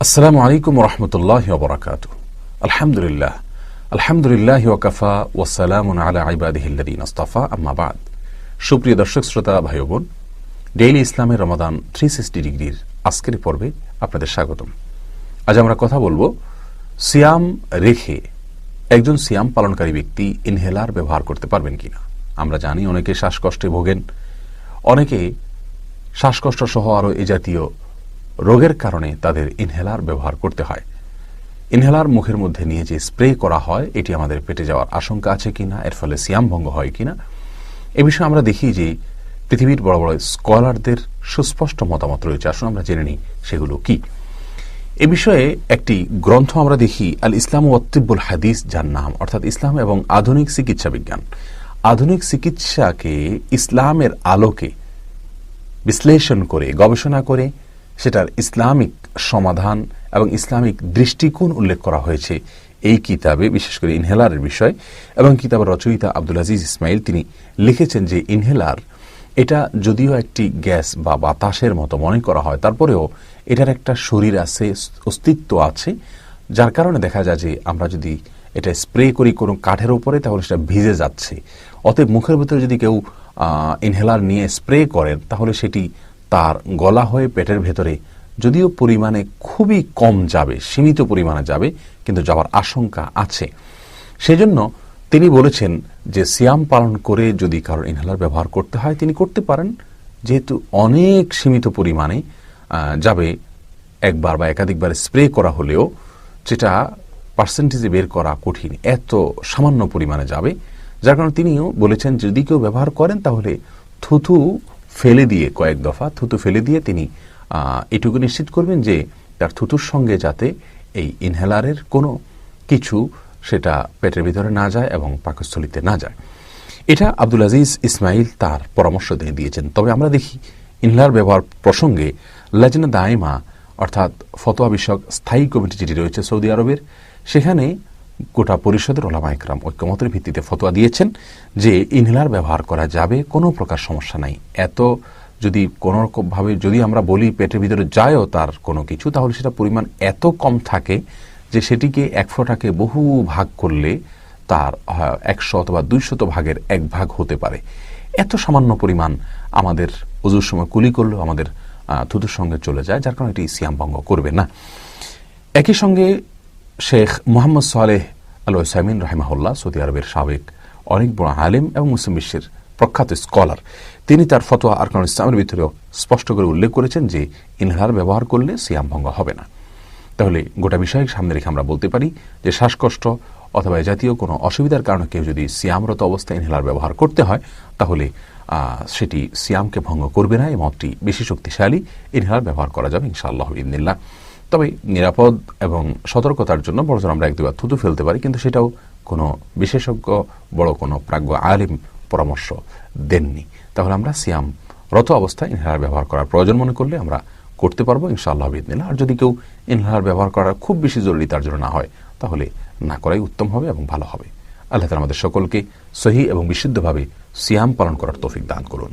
আসসালামু আলাইকুম ওরহমতুল্লাহি ওয়া বারাকাতুহু। আলহামদুলিল্লাহি ওয়া কাফা ওয়া সালামুন আলা ইবাদিহিল্লাযীনা ইসতাফা, আম্মা বাদ। সুপ্রিয় দর্শক শ্রোতা ভাই ও বোন, ডেইলি ইসলামের রমাদান 360 ডিগ্রির আজকের পর্বে আপনাদের স্বাগতম। আজ আমরা কথা বলবো সিয়াম রেখে একজন সিয়াম পালনকারী ব্যক্তি ইনহেলার ব্যবহার করতে পারবেন কিনা। আমরা জানি অনেকে শ্বাসকষ্টে ভোগেন, অনেকে শ্বাসকষ্ট সহ আরও এ জাতীয় রোগের কারণে তাদের ইনহেলার ব্যবহার করতে হয়। ইনহেলার মুখের মধ্যে নিয়ে যে স্প্রে করা হয়, এটি আমাদের পেটে যাওয়ার আশঙ্কা আছে কিনা, এর ফলে সিয়াম ভঙ্গ হয় কিনা, এ বিষয়ে আমরা দেখি যে পৃথিবীর বড় বড় স্কলারদের সুস্পষ্ট মতামত রয়েছে। আসুন আমরা জেনে নিই সেগুলো কি। এ বিষয়ে একটি গ্রন্থ আমরা দেখি, আল ইসলাম ওয়া তিব্বুল হাদিস, যার নাম অর্থাৎ ইসলাম এবং আধুনিক চিকিৎসা বিজ্ঞান। আধুনিক চিকিৎসাকে ইসলামের আলোকে বিশ্লেষণ করে, গবেষণা করে সেটার ইসলামিক সমাধান এবং ইসলামিক দৃষ্টিকোণ উল্লেখ করা হয়েছে এই কিতাবে, বিশেষ করে ইনহেলারের বিষয়। এবং কিতাবের রচয়িতা আব্দুল আজিজ ইসমাইল তিনি লিখেছেন যে ইনহেলার এটা যদিও একটি গ্যাস বা বাতাসের মতো মনে করা হয়, তারপরেও এটার একটা শরীর আছে, অস্তিত্ব আছে, যার কারণে দেখা যায় যে আমরা যদি এটা স্প্রে করি কোনো কাঠের উপরে তাহলে সেটা ভিজে যাচ্ছে। অতএব মুখের ভিতরে যদি কেউ ইনহেলার নিয়ে স্প্রে করেন তাহলে সেটি তার গলা হয়ে পেটের ভেতরে যদিও পরিমাণে খুবই কম যাবে, সীমিত পরিমাণে যাবে, কিন্তু যাওয়ার আশঙ্কা আছে। সেজন্য তিনি বলেছেন যে সিয়াম পালন করে যদি কারোর ইনহেলার ব্যবহার করতে হয় তিনি করতে পারেন, যেহেতু অনেক সীমিত পরিমাণে যাবে। একবার বা একাধিকবার স্প্রে করা হলেও যেটা পার্সেন্টেজে বের করা কঠিন, এত সামান্য পরিমাণে যাবে। যার কারণে তিনিও বলেছেন যদি কেউ ব্যবহার করেন তাহলে থুথু ফেলে দিয়ে, কয়েক দফা থুতু ফেলে দিয়ে তিনি এটুকু নিশ্চিত করবেন যে তার থুতুর সঙ্গে যাতে এই ইনহেলারের কোনো কিছু সেটা পেটের ভিতরে না যায় এবং পাকস্থলিতে না যায়। এটা আব্দুল আজিজ ইসমাইল তার পরামর্শ দিয়েছেন। তবে আমরা দেখি ইনহেলার ব্যবহার প্রসঙ্গে লাজনা দায়মা অর্থাৎ ফতোয়া বিষয়ক স্থায়ী কমিটি যেটি রয়েছে সৌদি আরবের, সেখানে গোটা পরিষদের ওলামা ইকরাম ঐক্যমতের ভিত্তিতে ফতোয়া দিয়েছেন যে ইনহেলার ব্যবহার করা যাবে, কোনো প্রকার সমস্যা নাই। এত যদি কোনোরকমভাবে যদি আমরা বলি পেটের ভিতরে যায়ও তার কোনো কিছু, তাহলে সেটা পরিমাণ এত কম থাকে যে সেটিকে এক ফোঁটাকে বহু ভাগ করলে তার 100 অথবা 200 ভাগের এক ভাগ হতে পারে। এত সামান্য পরিমাণ আমাদের ওযুর সময় কুলি করলেও আমাদের থুতুর সঙ্গে চলে যায়, যার কারণে এটি সিয়াম ভঙ্গ করবে না। একই সঙ্গে শেখ মোহাম্মদ সালেহ আল ওসাইমিন রাহিমাহুল্লাহ, সৌদি আরবের সাবেক অনেক বড় আলেম এবং মুসলিম বিশ্বের প্রখ্যাত স্কলার, তিনি তার ফতোয়া আরকানুল ইসলামের ভিতরেও স্পষ্ট করে উল্লেখ করেছেন যে ইনহেলার ব্যবহার করলে সিয়াম ভঙ্গ হবে না। তাহলে গোটা বিষয় সামনে রেখে আমরা বলতে পারি যে শ্বাসকষ্ট অথবা এ জাতীয় কোনো অসুবিধার কারণে কেউ যদি সিয়ামরত অবস্থায় ইনহেলার ব্যবহার করতে হয় তাহলে সেটি সিয়ামকে ভঙ্গ করবে না। এই মতটি বেশি শক্তিশালী, ইনহেলার ব্যবহার করা যাবে ইনশাআল্লাহ বিইذনিল্লাহ। তবে নিরাপদ এবং সতর্কতার জন্য বড়জোর আমরা এক দুবার থুতু ফেলতে পারি, কিন্তু সেটাও কোনো বিশেষজ্ঞ বড় কোনো প্রাজ্ঞ আলিম পরামর্শ দেননি। তাহলে আমরা সিয়ামরত অবস্থায় ইনহেলার ব্যবহার করার প্রয়োজন মনে করলে আমরা করতে পারবো ইনশাআল্লাহ বিইذনিল্লাহ। আর যদি কেউ ইনহেলার ব্যবহার করার খুব বেশি জরুরি তার জন্য না হয় তাহলে না করাই উত্তম হবে এবং ভালো হবে। আল্লাহ তাআলা আমাদের সকলকে সহিহ এবং বিশুদ্ধভাবে সিয়াম পালন করার তৌফিক দান করুন।